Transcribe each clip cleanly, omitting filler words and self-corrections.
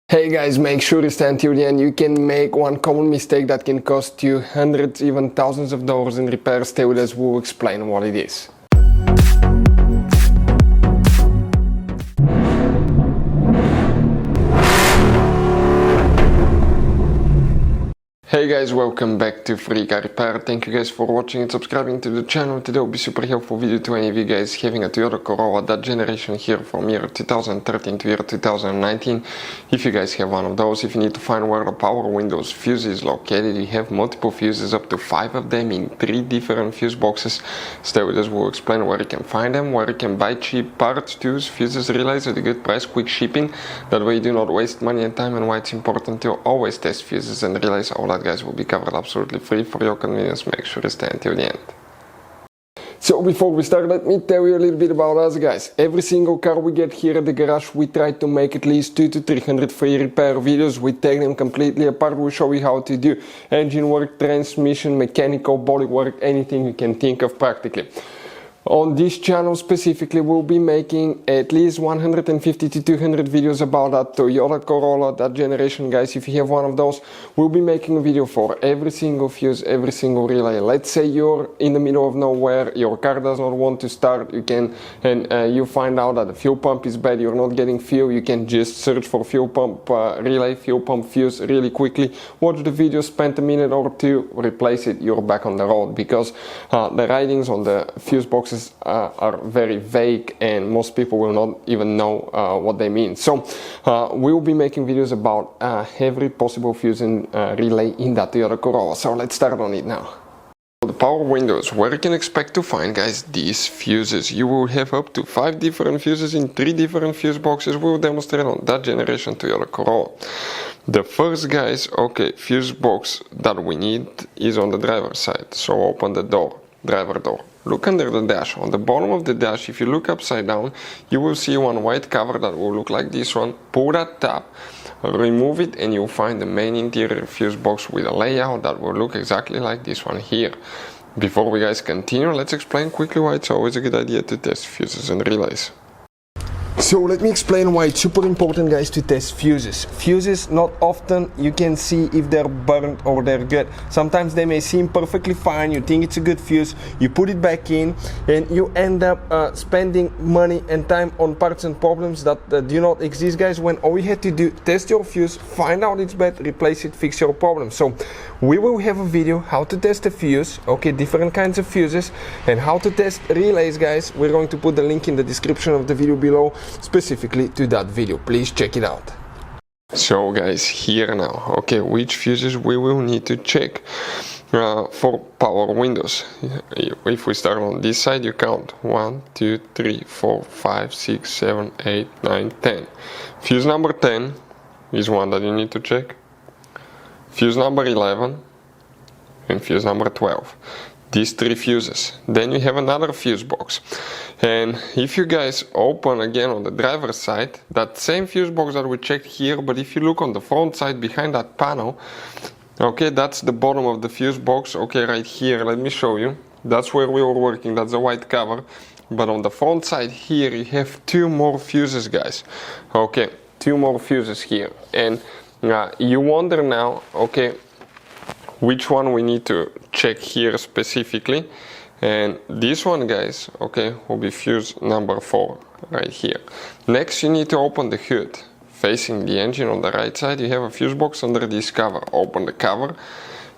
Hey guys, make sure to stay until the end. You can make one common mistake that can cost you hundreds, even thousands of dollars in repairs. Stay with us, we'll explain what it is. Hey guys, welcome back to Free Car Repair. Thank you guys for watching and subscribing to the channel. Today will be super helpful video to any of you guys having a Toyota Corolla, that generation here from year 2013 to year 2019. If you guys have one of those, if you need to find where the power windows fuse is located, you have multiple fuses, up to 5 of them in 3 different fuse boxes. Stay with us, we'll explain where you can find them, where you can buy cheap parts, tools, fuses, relays at a good price, quick shipping. That way you do not waste money and time, and why it's important to always test fuses and relays. All that guys will be covered absolutely free for your convenience. Make sure to stay until the end. So before we start, let me tell you a little bit about us guys. Every single car we get here at the garage, we try to make at least 200 to 300 free repair videos. We take them completely apart. We show you how to do engine work, transmission, mechanical, body work, anything you can think of practically. On this channel specifically, we'll be making at least 150 to 200 videos about that Toyota Corolla, that generation guys. If you have one of those, we'll be making a video for every single fuse, every single relay. Let's say you're in the middle of nowhere, your car does not want to start, you find out that the fuel pump is bad, you're not getting fuel, you can just search for fuel pump relay, fuel pump fuse really quickly, watch the video, spend a minute or two, replace it, you're back on the road, because the writings on the fuse boxes are very vague and most people will not even know what they mean. So we'll be making videos about every possible fuse and relay in that Toyota Corolla. So let's start on it now. The power windows, where you can expect to find guys these fuses. You will have up to 5 different fuses in 3 different fuse boxes. We'll demonstrate on that generation Toyota Corolla. The first guys, fuse box that we need is on the driver's side. So open the door, driver door. Look under the dash. On the bottom of the dash, if you look upside down, you will see one white cover that will look like this one. Pull that tab, remove it, and you'll find the main interior fuse box with a layout that will look exactly like this one here. Before we guys continue, let's explain quickly why it's always a good idea to test fuses and relays. So let me explain why it's super important guys to test fuses. Fuses, not often you can see if they're burnt or they're good. Sometimes they may seem perfectly fine, you think it's a good fuse, you put it back in and you end up spending money and time on parts and problems that do not exist guys, when all you had to do, test your fuse, find out it's bad, replace it, fix your problem. So we will have a video how to test a fuse, different kinds of fuses, and how to test relays guys. We're going to put the link in the description of the video below specifically to that video. Please check it out. So guys, here now, which fuses we will need to check for power windows. If we start on this side, you count 1, 2, 3, 4, 5, 6, 7, 8, 9, 10. Fuse number 10 is one that you need to check. Fuse number 11 and fuse number 12. These 3 fuses. Then you have another fuse box, and if you guys open again on the driver's side, that same fuse box that we checked here, but if you look on the front side behind that panel, that's the bottom of the fuse box, right here, let me show you. That's where we were working, that's the white cover, but on the front side here you have 2 more fuses guys. 2 more fuses here, and you wonder now, which one we need to check here specifically, and this one guys, will be fuse number 4 right here. Next you need to open the hood. Facing the engine on the right side you have a fuse box under this cover. Open the cover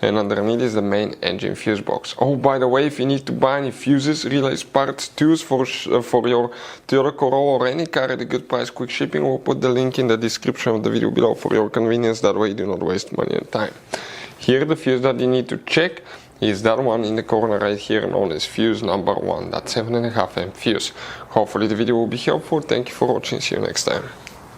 and underneath is the main engine fuse box. Oh, by the way, if you need to buy any fuses, relays, parts, tools for your Toyota Corolla or any car at a good price, quick shipping, we'll put the link in the description of the video below for your convenience. That way you do not waste money and time. Here the fuse that you need to check is that one in the corner right here, known as fuse number 1, that 7.5 amp fuse. Hopefully the video will be helpful. Thank you for watching, see you next time.